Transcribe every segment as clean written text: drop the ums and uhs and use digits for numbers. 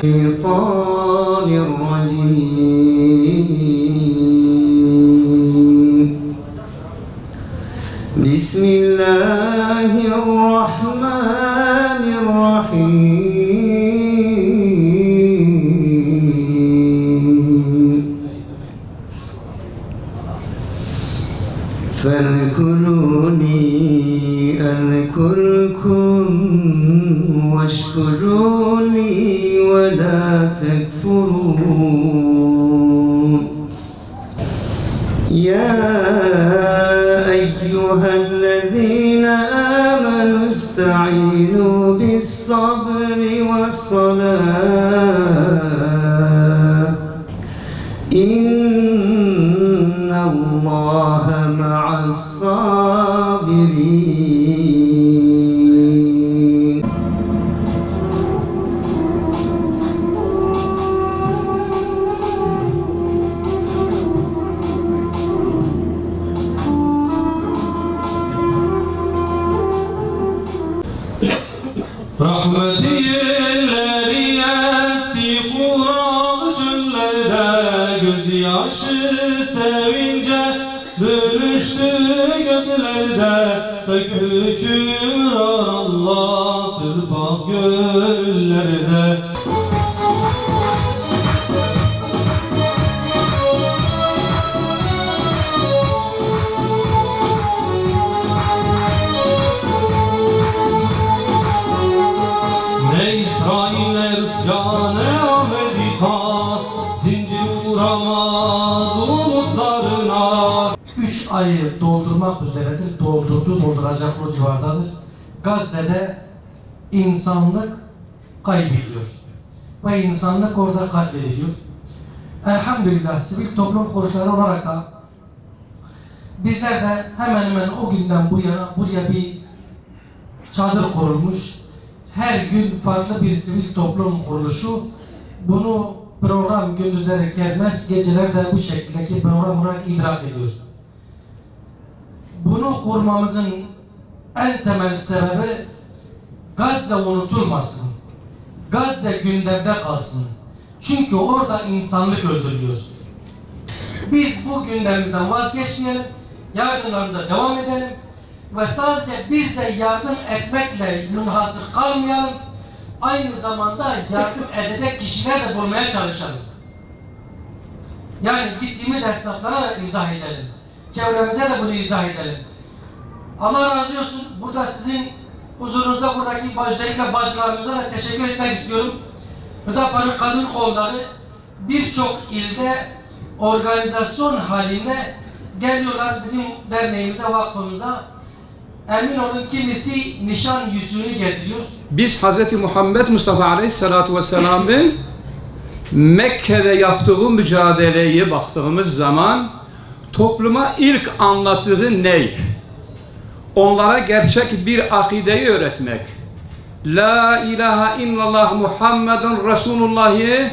الشيطان الرجيم بسم الله الرحمن الرحيم فاذكروني أذكركم واشكروا لي ولا تكفرون يا أيها الذين آمنوا استعينوا بالصبر والصلاة إن الله مع الصابرين Rahmeti yerleri esti kurak çöllerde, gözyaşı sevince bölüştü gözlerde. Tek hükümran Allah'tır bak göllerde. Ne İsrail ne Rusya ne Amerika, zincir vuramaz umutlarına. 3 ayı doldurmak üzeredir. Dolduracak o civardadır. Gazze'de insanlık kaybediyor. Ve insanlık orada katlediliyor. Elhamdülillah sivil toplum kuruluşları olarak da bizler de hemen hemen o günden bu yana buraya bir çadır kurulmuş. Her gün farklı bir sivil toplum kuruluşu bunu program gündüzleri gelmez, geceler de bu şekildeki program olarak idrak ediyor. Bunu kurmamızın en temel sebebi Gazze unutulmasın. Gazze gündemde kalsın. Çünkü orada insanlık öldürülüyor. Biz bu gündemimizden vazgeçmeyelim, yardımlarımıza devam edelim ve sadece biz de yardım etmekle münhasır kalmayalım, aynı zamanda yardım edecek kişiler de bulmaya çalışalım. Yani gittiğimiz esnaflara da izah edelim. Çevremize de bunu izah edelim. Allah razı olsun. Burada sizin huzurunuzda buradaki özellikle bacılarımıza da teşekkür etmek istiyorum. Hüdapar'ın kadın kolları birçok ilde organizasyon halinde geliyorlar bizim derneğimize, vakfımıza. Emin olun kimisi nişan yüzüğünü getiriyor. Biz Hz. Muhammed Mustafa Aleyhisselatü Vesselam'ın Mekke'de yaptığı mücadeleye baktığımız zaman topluma ilk anlattığı ne? Onlara gerçek bir akideyi öğretmek. La ilahe illallah Muhammedun Resulullah'ı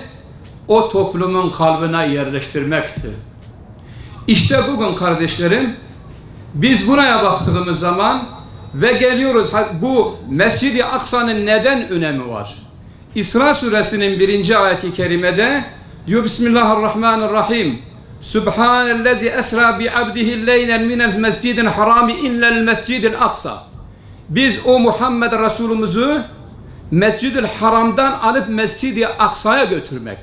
o toplumun kalbine yerleştirmekti. İşte bugün kardeşlerim biz buraya baktığımız zaman ve geliyoruz bu Mescid-i Aksa'nın neden önemi var? İsra suresinin 1. ayeti kerimede diyor Bismillahirrahmanirrahim. Subhanellezi esra bi abdihi leylen minel mescidil harami illel mescidil aksa. Biz o Muhammed Resulümüzü Mescid-i Haram'dan alıp Mescid-i Aksa'ya götürmek.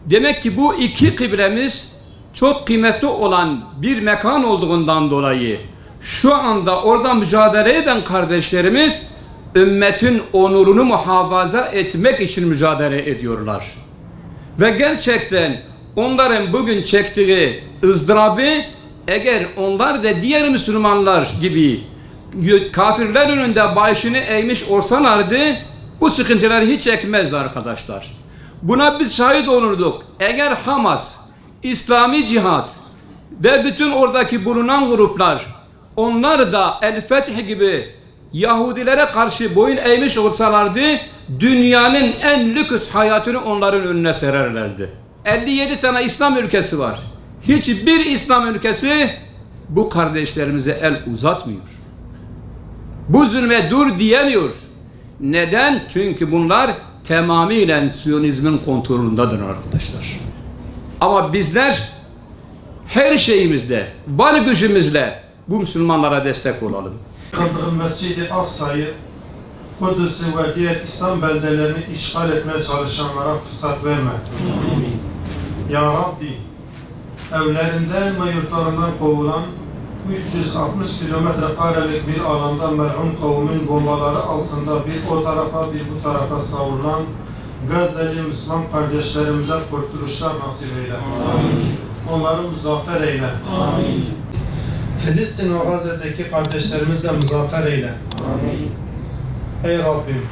Demek ki bu iki kıblemiz çok kıymetli olan bir mekan olduğundan dolayı şu anda orada mücadele eden kardeşlerimiz ümmetin onurunu muhafaza etmek için mücadele ediyorlar. Ve gerçekten onların bugün çektiği ızdırabı eğer onlar da diğer Müslümanlar gibi kafirler önünde başını eğmiş olsalardı bu sıkıntıları hiç çekmezdi arkadaşlar. Buna biz şahit olurduk. Eğer Hamas, İslami Cihat ve bütün oradaki bulunan gruplar onlar da El-Fetih gibi Yahudilere karşı boyun eğmiş olsalardı dünyanın en lüks hayatını onların önüne sererlerdi. 57 tane İslam ülkesi var. Hiçbir İslam ülkesi bu kardeşlerimize el uzatmıyor. Bu zulme dur diyemiyor. Neden? Çünkü bunlar tamamıyla Siyonizmin kontrolündedir arkadaşlar. Ama bizler her şeyimizle, var gücümüzle bu Müslümanlara destek olalım. Kıldığım Mescid-i Aksa'yı, Kudüs'ü ve diğer İslam beldelerini işgal etmeye çalışanlara fırsat verme. Ya Rabbi, evlerinden ve yurtlarından kovulan 360 kilometre karelik bir alanda merhum kavmin bombaları altında bir o tarafa bir bu tarafa savrulan Gazze'li Müslüman kardeşlerimize kurtuluşlar nasip eyle. Onları muzaffer eyle. Filistin ve Gazze'deki kardeşlerimizle muzaffer eyle. Ey Rabbim!